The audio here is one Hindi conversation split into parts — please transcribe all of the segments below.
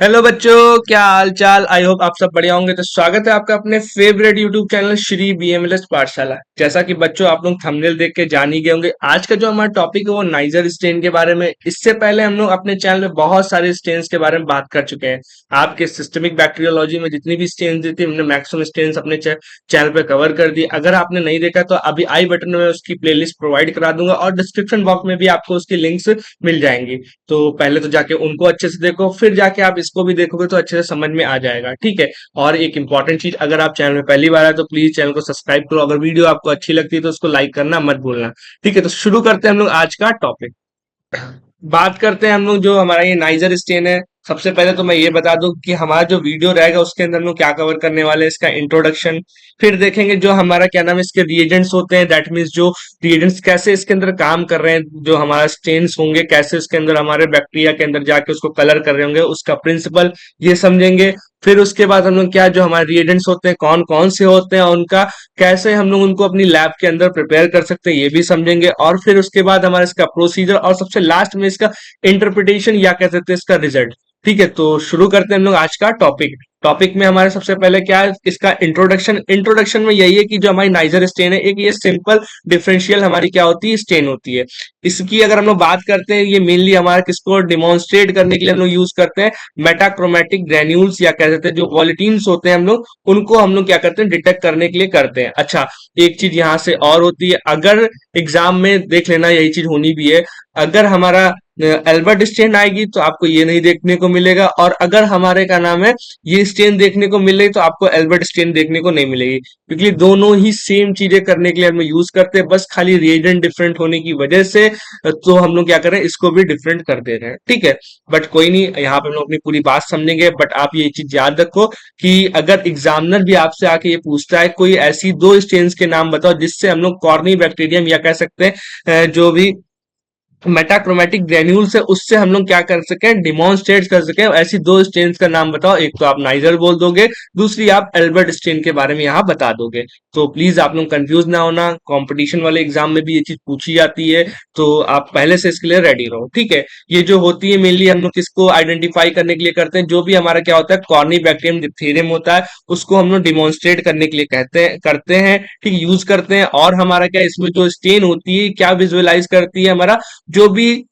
हेलो बच्चों, क्या हाल चाल। आई होप आप सब बढ़िया होंगे। तो स्वागत है आपका अपने फेवरेट यूट्यूब चैनल श्री बीएमएलएस पाठशाला। जैसा कि बच्चों आप लोग थंबनेल देख के जान ही गए होंगे, आज का जो हमारा टॉपिक है वो नाइजर स्टेन के बारे में। इससे पहले हम लोग अपने चैनल में बहुत सारे स्टेन्स के बारे में बात कर चुके हैं। आपके सिस्टमिक बैक्टीरियोलॉजी में जितनी भी स्टेन्स दी थी, हमने मैक्सिमम स्टेन्स अपने चैनल पे कवर कर दी। अगर आपने नहीं देखा तो अभी आई बटन में उसकी प्लेलिस्ट प्रोवाइड करा दूंगा और डिस्क्रिप्शन बॉक्स में भी आपको उसकी लिंक्स मिल जाएंगी। तो पहले तो जाके उनको अच्छे से देखो, फिर जाके आप इसको भी देखोगे तो अच्छे से समझ में आ जाएगा। ठीक है। और एक इंपॉर्टेंट चीज, अगर आप चैनल में पहली बार आए तो प्लीज चैनल को सब्सक्राइब करो। अगर वीडियो आपको अच्छी लगती है तो उसको लाइक करना मत भूलना। ठीक है, तो शुरू करते हैं हम लोग आज का टॉपिक। बात करते हैं हम लोग जो हमारा ये नाइजर स्टेन है। सबसे पहले तो मैं ये बता दूं कि हमारा जो वीडियो रहेगा उसके अंदर हम लोग क्या कवर करने वाले हैं, इसका इंट्रोडक्शन। फिर देखेंगे जो हमारा क्या नाम है इसके रिएजेंट्स होते हैं, दैट मीन्स जो रिएजेंट्स कैसे इसके अंदर काम कर रहे हैं, जो हमारा स्टेन्स होंगे कैसे इसके अंदर हमारे बैक्टीरिया के अंदर जाके उसको कलर कर रहे होंगे, उसका प्रिंसिपल ये समझेंगे। फिर उसके बाद हम लोग क्या जो हमारे रिएजेंट्स होते हैं कौन कौन से होते हैं, उनका कैसे हम लोग उनको अपनी लैब के अंदर प्रिपेयर कर सकते हैं ये भी समझेंगे। और फिर उसके बाद हमारा इसका प्रोसीजर और सबसे लास्ट में इसका इंटरप्रिटेशन या कह सकते हैं इसका रिजल्ट। ठीक है, तो शुरू करते हैं हम लोग आज का टॉपिक। टॉपिक में हमारे सबसे पहले क्या है, इसका इंट्रोडक्शन। इंट्रोडक्शन में यही है कि जो हमारी नाइजर स्टेन है, एक ये सिंपल डिफरेंशियल हमारी क्या होती है, स्टेन होती है। इसकी अगर हम लोग बात करते हैं, ये मेनली हमारा किसको डिमॉन्स्ट्रेट करने के लिए हम लोग यूज करते हैं, मेटाक्रोमेटिक ग्रेन्यूल्स या कह सकते हैं जो वॉलिटीन्स होते हैं हम लोग उनको हम लोग क्या करते हैं, डिटेक्ट करने के लिए करते हैं। अच्छा, एक चीज यहाँ से और होती है, अगर एग्जाम में देख लेना यही चीज होनी भी है। अगर हमारा एल्बर्ट स्टेन आएगी तो आपको ये नहीं देखने को मिलेगा, और अगर हमारे क्या नाम है ये स्टेन देखने को मिल रही तो आपको एल्बर्ट स्टेन देखने को नहीं मिलेगी, क्योंकि दोनों ही सेम चीजें करने के लिए हम यूज करते हैं। बस खाली रिएजेंट डिफरेंट होने की वजह से तो हम लोग क्या कर रहे हैं, इसको भी डिफरेंट कर दे रहे हैं। ठीक है, बट कोई नहीं, यहाँ पे हम लोग अपनी पूरी बात समझेंगे। बट आप ये चीज याद रखो कि अगर एग्जामिनर भी आपसे आके ये पूछता है कोई ऐसी दो स्टेन्स के नाम बताओ जिससे हम लोग कॉर्नी बैक्टीरियम या कह सकते हैं जो भी मेटाक्रोमेटिक ग्रेन्यूल्स है उससे हम लोग क्या कर सके, डिमॉन्स्ट्रेट कर सके, ऐसी दो स्टेन्स का नाम बताओ। एक तो आप नाइजर बोल दोगे, दूसरी आप एल्बर्ट स्टेन के बारे में यहाँ बता दोगे। तो प्लीज आप लोग कंफ्यूज ना होना, कंपटीशन वाले एग्जाम में भी ये चीज पूछी जाती है, तो आप पहले से इसके लिए रेडी रहो। ठीक है, ये जो होती है मेनली हम लोग किसको आइडेंटिफाई करने के लिए करते हैं, जो भी हमारा क्या होता है कॉर्नी बैक्टीरियम डिप्थीरियम होता है उसको हम लोग डिमॉन्स्ट्रेट करने के लिए कहते हैं करते हैं। ठीक, यूज करते हैं। और हमारा क्या इसमें जो स्टेन होती है क्या विजुअलाइज करती है, हमारा जो भी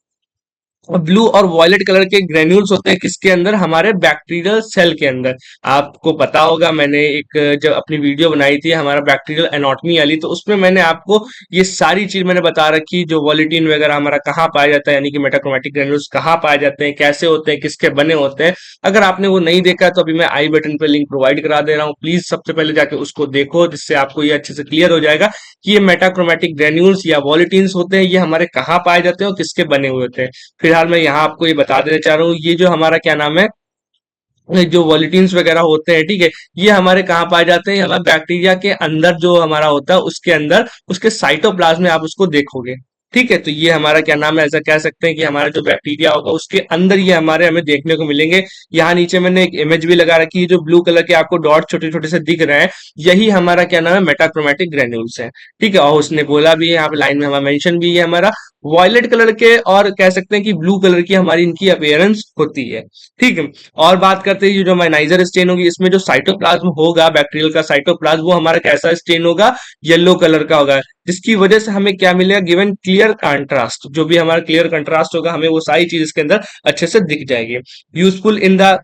ब्लू और वॉयलेट कलर के ग्रेन्यूल्स होते हैं किसके अंदर, हमारे बैक्टीरियल सेल के अंदर। आपको पता होगा मैंने एक जब अपनी वीडियो बनाई थी हमारा बैक्टीरियल एनाटॉमी वाली, तो उसमें मैंने आपको ये सारी चीज मैंने बता रखी, जो वॉलिटीन वगैरह हमारा कहाँ पाया जाता है, यानी कि मेटाक्रोमेटिक ग्रेन्यूल्स कहाँ पाए जाते हैं, कैसे होते हैं, किसके बने होते हैं। अगर आपने वो नहीं देखा तो अभी मैं आई बटन पे लिंक प्रोवाइड करा दे रहा हूँ, प्लीज सबसे पहले जाके उसको देखो, जिससे आपको ये अच्छे से क्लियर हो जाएगा कि ये मेटाक्रोमेटिक ग्रेन्यूल्स या वॉलिटीन्स होते हैं ये हमारे कहाँ पाए जाते हैं और किसके बने हुए होते हैं। फिलहाल मैं यहाँ आपको ये बता देना चाह रहा हूँ, ये जो हमारा क्या नाम है जो वॉलिटीन्स वगैरह होते हैं, ठीक है, ये हमारे कहाँ पाए जाते हैं, हमारे बैक्टीरिया के अंदर जो हमारा होता है उसके अंदर उसके साइटोप्लाज्म में आप उसको देखोगे। ठीक है, तो ये हमारा क्या नाम है, ऐसा कह सकते हैं कि हमारा जो बैक्टीरिया होगा उसके अंदर ये हमारे हमें देखने को मिलेंगे। यहाँ नीचे मैंने एक इमेज भी लगा रखी है, जो ब्लू कलर के आपको डॉट छोटे छोटे से दिख रहे हैं, यही हमारा क्या नाम है मेटाक्रोमेटिक ग्रेन्यूल्स है। ठीक है, और उसने बोला भी है यहाँ पे लाइन में हमारा मेंशन भी है, हमारा वॉयलेट कलर के और कह सकते हैं कि ब्लू कलर की हमारी इनकी अपीयरेंस होती है। ठीक है, और बात करते हैं ये जो माइनाइजर स्टेन होगी, इसमें जो साइटोप्लाज्म होगा बैक्टीरियल का साइटोप्लाज्म, वो हमारा कैसा स्टेन होगा, येलो कलर का होगा, जिसकी वजह से हमें क्या मिलेगा, गिवन क्लियर कंट्रास्ट। जो भी हमारा क्लियर कंट्रास्ट होगा हमें वो सारी चीज इसके अंदर अच्छे से दिख जाएगी। Useful in the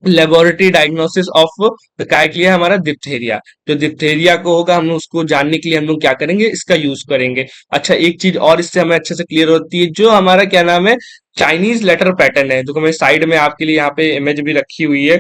laboratory diagnosis of क्या के लिए, हमारा डिप्थेरिया। जो डिप्थेरिया को होगा हम उसको जानने के लिए हम लोग क्या करेंगे, इसका यूज करेंगे। अच्छा, एक चीज और इससे हमें अच्छे से क्लियर होती है, जो हमारा क्या नाम है चाइनीज लेटर पैटर्न है, जो मैं साइड में आपके लिए यहाँ पे इमेज भी रखी हुई है।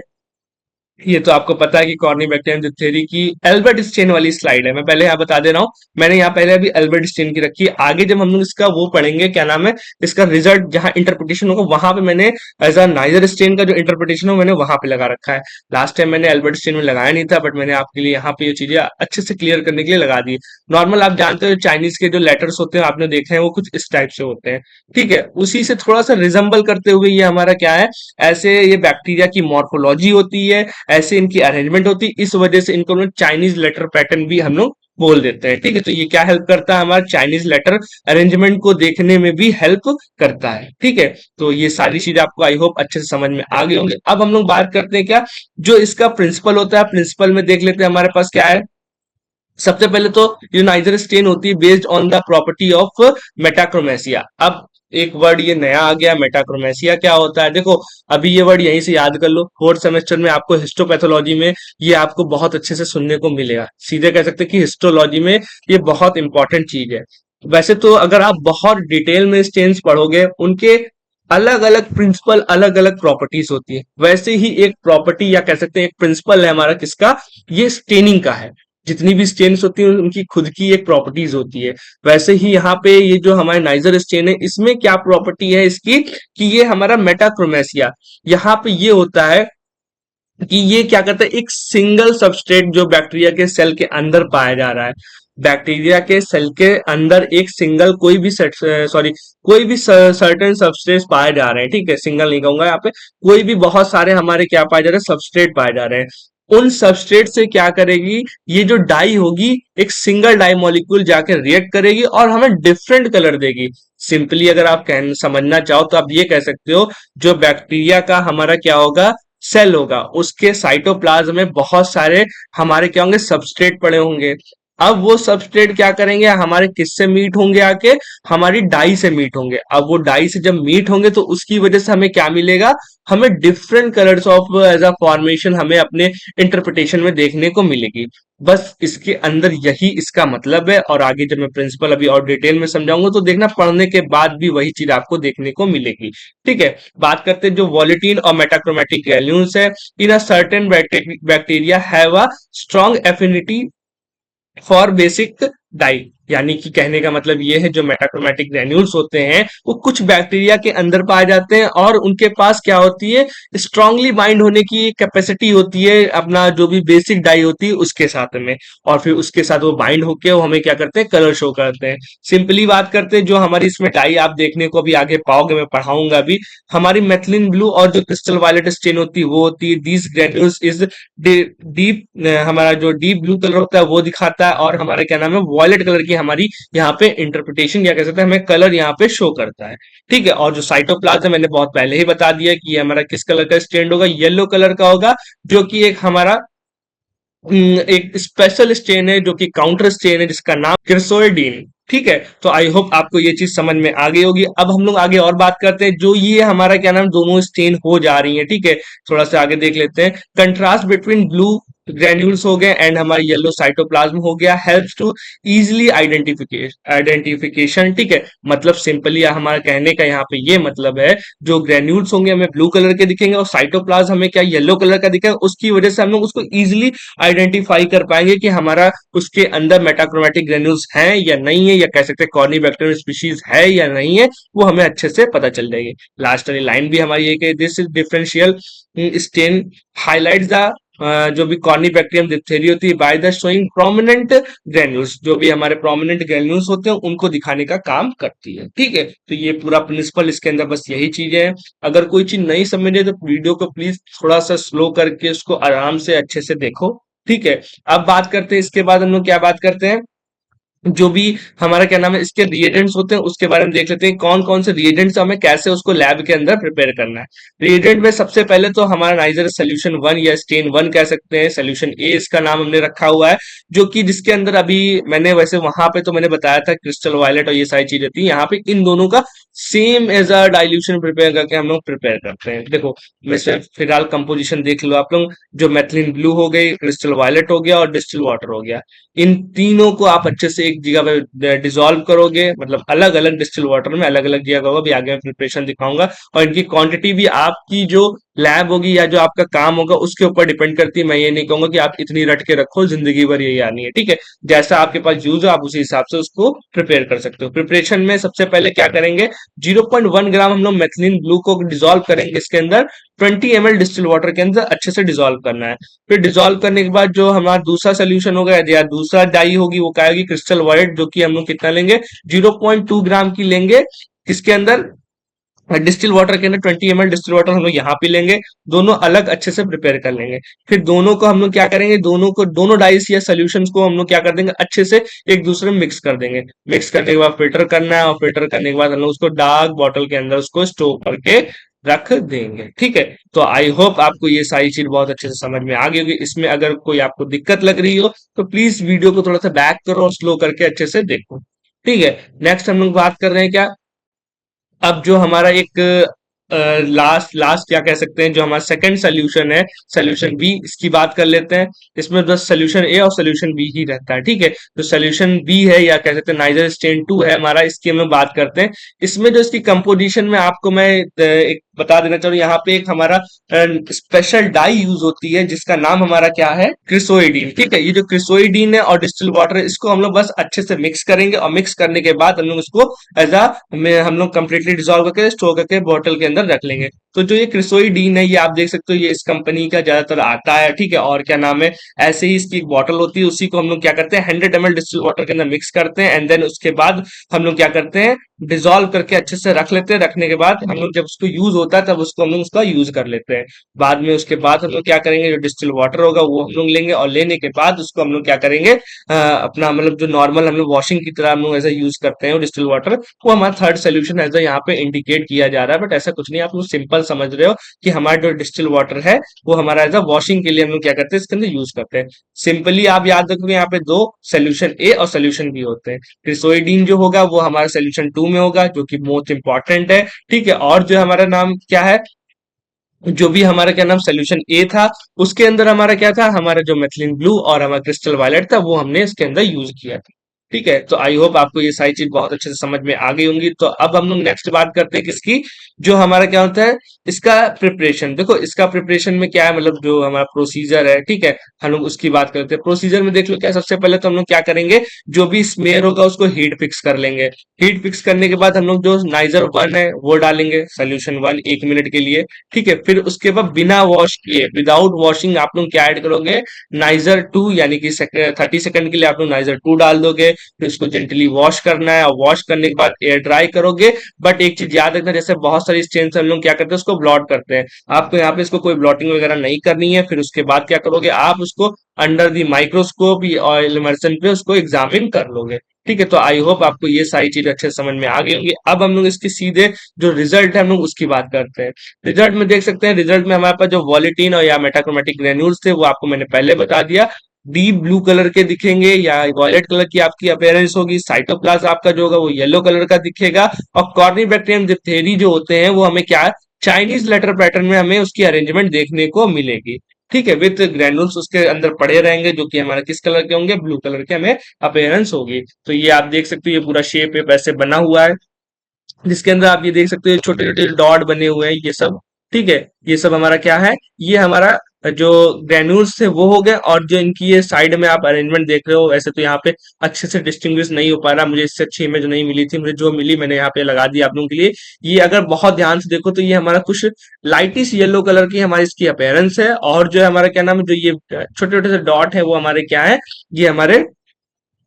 ये तो आपको पता है कि कॉर्निबैक्टीरियम डिप्थेरी की एल्बर्ट स्टेन वाली स्लाइड है, मैं पहले यहाँ बता दे रहा हूँ। मैंने यहाँ पहले अभी एल्बर्ट स्टेन की रखी है, आगे जब हम लोग इसका वो पढ़ेंगे क्या नाम है इसका रिजल्ट जहां इंटरप्रिटेशन होगा वहां पे मैंने एज अ नाइजर स्टेन का जो इंटरप्रिटेशन हो मैंने वहां पे लगा रखा है। लास्ट टाइम मैंने एल्बर्ट स्टेन में लगाया नहीं था, बट मैंने आपके लिए यहाँ पे ये चीजें अच्छे से क्लियर करने के लिए लगा दी। नॉर्मल आप जानते हो चाइनीज के जो लेटर्स होते हैं आपने देखे हैं वो कुछ इस टाइप से होते हैं। ठीक है, उसी से थोड़ा सा रिजम्बल करते हुए ये हमारा क्या है, ऐसे ये बैक्टीरिया की मॉर्फोलॉजी होती है, ऐसे इनकी अरेंजमेंट होती है, इस वजह से इनको हम लोग चाइनीज लेटर पैटर्न भी हम लोग बोल देते हैं। ठीक है, तो ये क्या हेल्प करता है, हमारा चाइनीज लेटर अरेंजमेंट को देखने में भी हेल्प करता है। ठीक है, तो ये सारी चीजें आपको आई होप अच्छे से समझ में आ गई होंगी। अब हम लोग बात करते हैं क्या जो इसका प्रिंसिपल होता है। प्रिंसिपल में देख लेते हैं हमारे पास क्या है। सबसे पहले तो यूनाइजर स्टेन होती है based on the property of metachromasia. अब एक वर्ड ये नया आ गया, मेटाक्रोमेसिया क्या होता है। देखो, अभी ये वर्ड यहीं से याद कर लो, फोर्थ सेमेस्टर में आपको हिस्टोपैथोलॉजी में ये आपको बहुत अच्छे से सुनने को मिलेगा। सीधे कह सकते हैं कि हिस्टोलॉजी में ये बहुत इंपॉर्टेंट चीज है। वैसे तो अगर आप बहुत डिटेल में स्टेन्स पढ़ोगे, उनके अलग अलग प्रिंसिपल, अलग अलग प्रॉपर्टीज होती है। वैसे ही एक प्रॉपर्टी या कह सकते हैं एक प्रिंसिपल है हमारा किसका, ये स्टेनिंग का है। जितनी भी स्टेन्स होती है उनकी खुद की एक प्रॉपर्टीज होती है। वैसे ही यहाँ पे ये जो हमारे नाइजर स्टेन है, इसमें क्या प्रॉपर्टी है इसकी कि ये हमारा मेटाक्रोमेसिया, यहाँ पे ये होता है कि ये क्या करता है, एक सिंगल सबस्ट्रेट जो बैक्टीरिया के सेल के अंदर पाया जा रहा है। बैक्टीरिया के सेल के अंदर एक सिंगल कोई भी कोई भी सर्टेन सबस्ट्रेट पाए जा रहे हैं। ठीक है, सिंगल नहीं कहूंगा यहाँ पे, कोई भी बहुत सारे हमारे क्या पाए जा रहे हैं, सबस्ट्रेट पाए जा रहे हैं। उन सबस्ट्रेट से क्या करेगी, ये जो डाई होगी एक सिंगल डाई मॉलिक्यूल जाके रिएक्ट करेगी और हमें डिफरेंट कलर देगी। सिंपली अगर आप समझना चाहो तो आप ये कह सकते हो, जो बैक्टीरिया का हमारा क्या होगा, सेल होगा, उसके साइटोप्लाज्म में बहुत सारे हमारे क्या होंगे, सबस्ट्रेट पड़े होंगे। अब वो सबस्ट्रेट क्या करेंगे, हमारे किससे मीट होंगे, आके हमारी डाई से मीट होंगे। अब वो डाई से जब मीट होंगे तो उसकी वजह से हमें क्या मिलेगा, हमें different colours of as a formation हमें अपने इंटरप्रिटेशन में देखने को मिलेगी। बस इसके अंदर यही इसका मतलब है। और आगे जब मैं प्रिंसिपल अभी और डिटेल में समझाऊंगा तो देखना, पढ़ने के बाद भी वही चीज आपको देखने को मिलेगी। ठीक है, बात करते हैं जो वॉलेटिन और मेटाक्रोमेटिक ग्रैन्यूल्स है। In a certain bacteria have a strong affinity for basic dye, यानी कि कहने का मतलब ये है, जो मेटाक्रोमेटिक ग्रैन्यूल्स होते हैं वो कुछ बैक्टीरिया के अंदर पाए जाते हैं और उनके पास क्या होती है, स्ट्रांगली बाइंड होने की कैपेसिटी होती है अपना जो भी बेसिक डाई होती है उसके साथ में। और फिर उसके साथ वो बाइंड होके वो हमें क्या करते हैं, कलर शो करते हैं। सिंपली बात करते हैं, जो हमारी इसमें डाई आप देखने को अभी आगे पाओगे, मैं पढ़ाऊंगा अभी, हमारी मेथिलीन ब्लू और जो क्रिस्टल वायलेट स्टेन होती है वो होती है दीज ग्रैन्यूल्स इज डीप, हमारा जो डीप ब्लू कलर होता है वो दिखाता है, और हमारे क्या नाम है, वॉयलेट कलर की हमारी यहाँ पे इंटरप्रिटेशन या कह सकते हैं हमें कलर यहाँ पे शो करता है। ठीक है, और जो साइटोप्लाज्म मैंने बहुत पहले ही बता दिया कि ये हमारा किस कलर का स्टेन होगा, येलो कलर का होगा, जो कि एक हमारा एक स्पेशल स्टेन है, जो कि काउंटर स्टेन है, जिसका नाम क्रिसोइडीन। ठीक है, तो आई होप आपको ये चीज समझ में आ गई होगी। अब हम लोग आगे और बात करते हैं, जो ये हमारा क्या नाम, दोनों स्टेन हो जा रही है। ठीक है, थोड़ा सा आगे देख लेते हैं। कंट्रास्ट बिटवीन ब्लू ग्रेन्यूल्स हो गए एंड हमारे येलो साइटोप्लाज्म हो गया, हेल्प्स टू इजिली आइडेंटिफिकेशन। ठीक है, मतलब सिंपली हमारा कहने का यहाँ पे ये मतलब है, जो ग्रेन्यूल्स होंगे हमें ब्लू कलर के दिखेंगे और साइटोप्लाज्म हमें क्या येलो कलर का दिखेगा, उसकी वजह से हम लोग उसको इजिली आइडेंटिफाई कर पाएंगे कि हमारा उसके अंदर मेटाक्रोमेटिक ग्रेन्यूल्स हैं या नहीं है, या कह सकते हैं कॉर्नीबैक्टीरियम स्पीशीज है या नहीं है, वो हमें अच्छे से पता चल जाएगी। लास्ट वाली लाइन भी हमारी एक है, this is differential stain highlight the जो भी कॉर्नीबैक्टीरियम डिप्थेरी होती है by the showing prominent granules, जो भी हमारे प्रोमिनेंट ग्रेन्यूल्स होते हैं उनको दिखाने का काम करती है। ठीक है, तो ये पूरा प्रिंसिपल इसके अंदर बस यही चीजें हैं। अगर कोई चीज नहीं समझे तो वीडियो को प्लीज थोड़ा सा स्लो करके उसको आराम से अच्छे से देखो। ठीक है, अब बात करते हैं, इसके बाद हम लोग क्या बात करते हैं, जो भी हमारा क्या नाम है, इसके रिएजेंट्स होते हैं उसके बारे में देख लेते हैं। कौन कौन से रिएजेंट्स हमें कैसे उसको लैब के अंदर प्रिपेयर करना है। रिएजेंट में सबसे पहले तो हमारा नाइजर सोल्यूशन 1 या स्टेन 1 कह सकते हैं, सोल्यूशन ए इसका नाम हमने रखा हुआ है, जो कि जिसके अंदर अभी मैंने वैसे वहां पे तो मैंने बताया था क्रिस्टल वायलेट और ये सारी चीजें थी, यहाँ पे इन दोनों का same as a dilution prepare करके हम लोग प्रिपेयर करते हैं। देखो, वैसे फिलहाल कंपोजिशन देख लो आप लोग, जो मेथिलीन ब्लू हो गई, क्रिस्टल वायलेट हो गया और डिस्टिल वाटर हो गया, इन तीनों को आप अच्छे से एक जगह पे डिसॉल्व करोगे, मतलब अलग अलग डिस्टिल वाटर में अलग अलग जगह होगा, अभी आगे मैं प्रिपरेशन दिखाऊंगा। और इनकी क्वांटिटी भी आपकी जो लैब होगी या जो आपका काम होगा उसके ऊपर डिपेंड करती है। मैं ये नहीं कहूंगा कि आप इतनी रट के रखो जिंदगी भर यही आनी है। ठीक है, जैसा आपके पास यूज हो आप उसी हिसाब से उसको प्रिपेयर कर सकते हो। प्रिपरेशन में सबसे पहले क्या करेंगे, 0.1 ग्राम हम लोग मेथिलीन ब्लू को डिसॉल्व करेंगे इसके अंदर, 20 ml डिस्टिल वाटर के अंदर अच्छे से डिसॉल्व करना है। फिर डिसॉल्व करने के बाद जो हमारा दूसरा सोल्यूशन होगा या दूसरा डाई होगी वो क्या होगी, क्रिस्टल वाइट, जो कि हम लोग कितना लेंगे, 0.2 ग्राम की लेंगे, किसके अंदर, डिस्टिल वाटर के अंदर 20 ml डिस्टिल वाटर हम लोग यहाँ पी लेंगे, दोनों अलग अच्छे से प्रिपेयर कर लेंगे। फिर दोनों को हम लोग क्या करेंगे, दोनों डाइस या सोल्यूशंस को हम लोग क्या कर देंगे, अच्छे से एक दूसरे में मिक्स कर देंगे। मिक्स करने के बाद फिल्टर करना है, और फिल्टर करने के बाद हम लोग उसको डार्क बॉटल के अंदर उसको स्टोर करके रख देंगे। ठीक है, तो आई होप आपको ये सारी चीज बहुत अच्छे से समझ में आ गई होगी। इसमें अगर कोई आपको दिक्कत लग रही हो तो प्लीज वीडियो को थोड़ा सा बैक करो और स्लो करके अच्छे से देखो। ठीक है, नेक्स्ट हम लोग बात कर रहे हैं क्या, अब जो हमारा एक लास्ट लास्ट क्या कह सकते हैं, जो हमारा सेकंड सोल्यूशन है, सोल्यूशन बी, इसकी बात कर लेते हैं। इसमें बस सोल्यूशन ए और सोल्यूशन बी ही रहता है। ठीक है, तो सोल्यूशन बी है या कह सकते हैं नाइजर स्टेन 2 है हमारा, इसकी हम लोग बात करते हैं। इसमें जो इसकी कंपोजिशन में आपको मैं एक बता देना चाहूँ, यहाँ पे एक हमारा स्पेशल डाई यूज होती है जिसका नाम हमारा क्या है, क्रिसोइडीन। ठीक है, ये जो क्रिसोइडीन है और डिस्टिल वाटर है, इसको हम लोग बस अच्छे से मिक्स करेंगे, और मिक्स करने के बाद हम लोग इसको एज अ में हम लोग कंप्लीटली डिसॉल्व करके स्टोर करके बॉटल के अंदर रख लेंगे। तो जो ये क्रिसोइडीन है, ये आप देख सकते हो, ये इस कंपनी का ज्यादातर आता है। ठीक है, और क्या नाम है, ऐसे ही इसकी एक बॉटल होती है, उसी को हम लोग क्या करते हैं, 100 ml डिस्टिल वाटर के अंदर मिक्स करते हैं, एंड देन उसके बाद हम लोग क्या करते हैं, डिसॉल्व करके अच्छे से रख लेते हैं। रखने के बाद हम लोग जब उसको यूज होता है तब उसको हम लोग उसका यूज कर लेते हैं। बाद में उसके बाद हम लोग क्या करेंगे, जो डिस्टिल वाटर होगा वो हम लोग लेंगे, और लेने के बाद उसको हम लोग क्या करेंगे, अपना मतलब जो नॉर्मल हम लोग वॉशिंग की तरह हम लोग ऐसा यूज करते हैं डिस्टिल वाटर, वो हमारा थर्ड सोल्यूशन ऐसा यहाँ पे इंडिकेट किया जा रहा है। बट ऐसा कुछ नहीं, आप लोग सिंपल समझ रहे हो कि हमारा जो डिस्टिल वाटर है वो हमारा एज अ वॉशिंग के लिए हम लोग क्या करते हैं, इसके अंदर यूज करते हैं। सिंपली आप याद रखोगे, यहाँ पे दो सोल्यूशन ए और सोल्यूशन बी होते हैं। क्रिसोइडीन जो होगा वो हमारा सोल्यूशन 2 में होगा, जो कि मोस्ट इंपॉर्टेंट है। ठीक है, और जो हमारा नाम क्या है, जो भी हमारा क्या नाम सोल्यूशन ए था, उसके अंदर हमारा क्या था, हमारा जो मेथिलीन ब्लू और हमारा क्रिस्टल वायलेट था वो हमने इसके अंदर यूज किया था। ठीक है, तो आई होप आपको ये सारी चीज बहुत अच्छे से समझ में आ गई होंगी। तो अब हम लोग नेक्स्ट बात करते हैं किसकी, जो हमारा क्या होता है, इसका प्रिपरेशन। देखो इसका प्रिपरेशन में क्या है, मतलब जो हमारा प्रोसीजर है, ठीक है, हम लोग उसकी बात करते हैं। प्रोसीजर में देख लो क्या, सबसे पहले तो हम लोग क्या करेंगे, जो भी स्मेयर होगा उसको हीट फिक्स कर लेंगे। हीट फिक्स करने के बाद हम लोग जो नाइजर 1 है वो डालेंगे, सोल्यूशन 1, 1 मिनट के लिए। ठीक है, फिर उसके बाद बिना वॉश किए, विदाउट वॉशिंग, आप लोग क्या ऐड करोगे, नाइजर 2, यानी कि 30 सेकंड के लिए आप लोग नाइजर 2 डाल दोगे। फिर उसको जेंटली वॉश करना है, और वॉश करने के बाद एयर ड्राई करोगे। बट एक चीज याद रखना, जैसे बहुत सारी स्टेन से हम लोग क्या करते हैं, उसको ब्लॉट करते हैं, आपको यहाँ पे इसको कोई ब्लॉटिंग वगैरह नहीं करनी है। फिर उसके बाद क्या करोगे, आप उसको अंडर दी माइक्रोस्कोप या ऑयल इमर्शन पे उसको एग्जामिन कर लोगे। ठीक है, तो आई होप आपको ये सारी चीज अच्छे से समझ में आ गई होंगी। अब हम लोग इसकी सीधे जो रिजल्ट है हम लोग उसकी बात करते हैं। रिजल्ट में देख सकते हैं, रिजल्ट में हमारे पास जो वॉलेटिन और या मेटाक्रोमेटिक ग्रेन्यूल्स थे वो आपको मैंने पहले बता दिया, डीप ब्लू कलर के दिखेंगे या वॉयलेट कलर की आपकी अपीयरेंस होगी। साइटोप्लाज्म आपका जो होगा वो येलो कलर का दिखेगा। और कॉर्नीबैक्टीरियम डिप्थेरी जो होते हैं वो हमें क्या, चाइनीज लेटर पैटर्न में हमें उसकी अरेंजमेंट देखने को मिलेगी। ठीक है, विथ ग्रैनुल्स उसके अंदर पड़े रहेंगे, जो कि हमारे किस कलर के होंगे, ब्लू कलर के हमें अपीयरेंस होगी। तो ये आप देख सकते हो, ये पूरा शेप है ऐसे बना हुआ है, जिसके अंदर आप ये देख सकते हो छोटे छोटे डॉट बने हुए हैं, ये सब। ठीक है, ये सब हमारा क्या है, ये हमारा जो ग्रेन्यूल्स थे वो हो गए। और जो इनकी ये साइड में आप अरेंजमेंट देख रहे हो, वैसे तो यहाँ पे अच्छे से डिस्टिंग्विश नहीं हो पा रहा, मुझे इससे अच्छी इमेज नहीं मिली थी, मुझे जो मिली मैंने यहाँ पे लगा दी आप लोगों के लिए। ये अगर बहुत ध्यान से देखो तो ये हमारा कुछ लाइटिश येलो कलर की हमारी इसकी अपीयरेंस है। और जो है हमारा क्या नाम है, जो ये छोटे छोटे से डॉट है वो हमारे क्या है, ये हमारे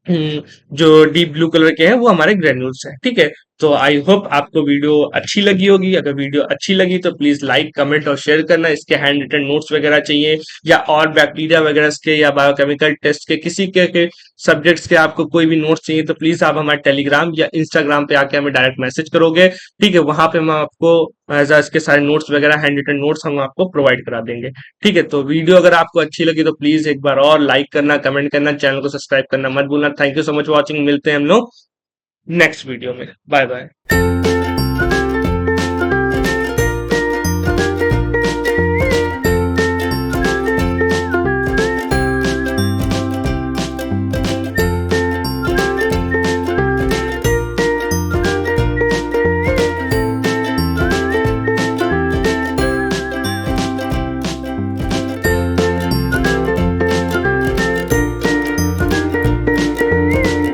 जो डीप ब्लू कलर के हैं वो हमारे ग्रेन्यूल्स हैं। ठीक है, तो आई होप आपको वीडियो अच्छी लगी होगी। अगर वीडियो अच्छी लगी तो प्लीज लाइक, कमेंट और शेयर करना। इसके हैंड रिटन नोट्स वगैरह चाहिए, या और बैक्टीरिया वगैरह के या बायोकेमिकल टेस्ट के किसी के सब्जेक्ट्स के आपको कोई भी नोट्स चाहिए, तो प्लीज आप हमारे टेलीग्राम या इंस्टाग्राम पे आके हमें डायरेक्ट मैसेज करोगे। ठीक है, वहां पे हम आपको एज इसके सारे नोट्स वगैरह, हैंड रिटन नोट्स हम आपको प्रोवाइड करा देंगे। ठीक है, तो वीडियो अगर आपको अच्छी लगी तो प्लीज एक बार और लाइक करना, कमेंट करना, चैनल को सब्सक्राइब करना मत भूलना। Thank you so much watching, मिलते हैं हम लोग नेक्स्ट वीडियो में। Bye bye.